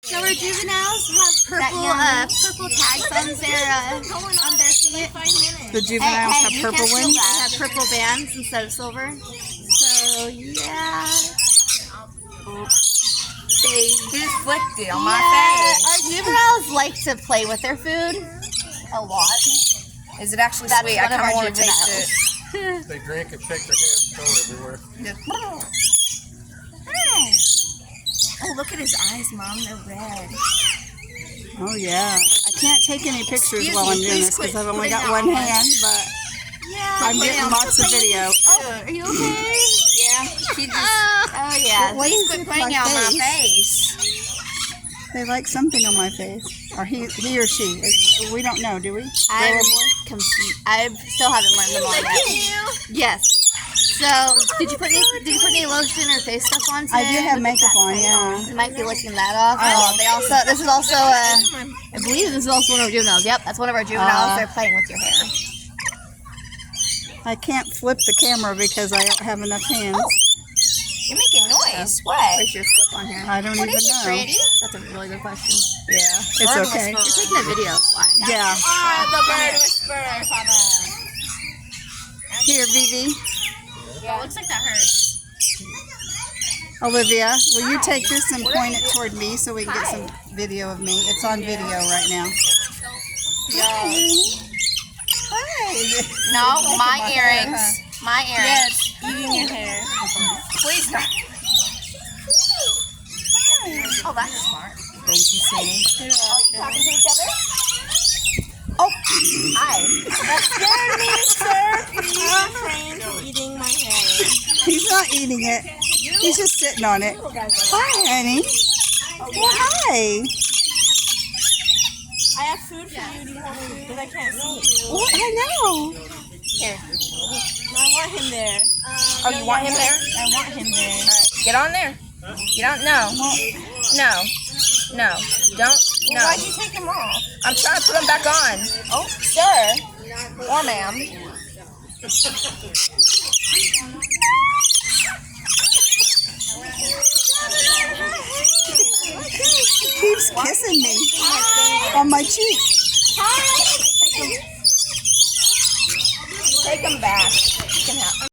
So our juveniles have purple tags on their feet. The juveniles have you purple can't feel ones. that. Have purple bands instead of silver. So yeah. He just flicked it on my Yeah, face. our juveniles like to play with their food a lot. Is it actually That's sweet? one I of kind of our want to taste juveniles. it. They drink and shake their heads, throw it everywhere. Oh, look at his eyes, Mom. They're red. Oh yeah. I can't take any pictures Excuse while me, I'm doing please this because quit I've only putting got that one on. hand, but Yeah. I'm getting lots of video. Oh, are you okay? Yeah. He just Oh yeah. What please is quit it putting on it on my my face. They like something on my face. Or he or she. We don't know, do we? I'm confused. I still haven't learned them all yet. Yes. So, did you put any lotion or face stuff on today? I do have Look at makeup that on, face. yeah. You might be licking that off. Oh, this is also I believe this is also one of our juveniles. Yep, that's one of our juveniles. They're playing with your hair. I can't flip the camera because I don't have enough hands. You're making noise. What? Where's your flip on here? I don't What even is it, know. Brandy? That's a really good question. Yeah, it's Bird okay. whisperer. You're taking a video. Why? Yeah. The bird whisperer, Papa. Here, Vivi. It looks like that hurts. Olivia, will you take this and point it toward me so we can get some video of me? It's on video right now. No, my earrings. My earrings. Eating your hair. Please not. Oh, that's smart. Thank you, sweetie. Are you talking to each other? Oh, hi. That scared me, sir. Please refrain from eating my hair. He's not eating it. He's just sitting on it. Hi, honey. Well, hi. I have food for you. Do you want food? But I can't see you. Well, I know. Here. I want him there. Oh, you want him there? I want him there. All right, get on there. You don't know. No. No. Don't. No. Why'd you take him off? I'm trying to put them back on. Oh, sir. Or ma'am. He keeps kissing me on my cheek. Take them back. You can have.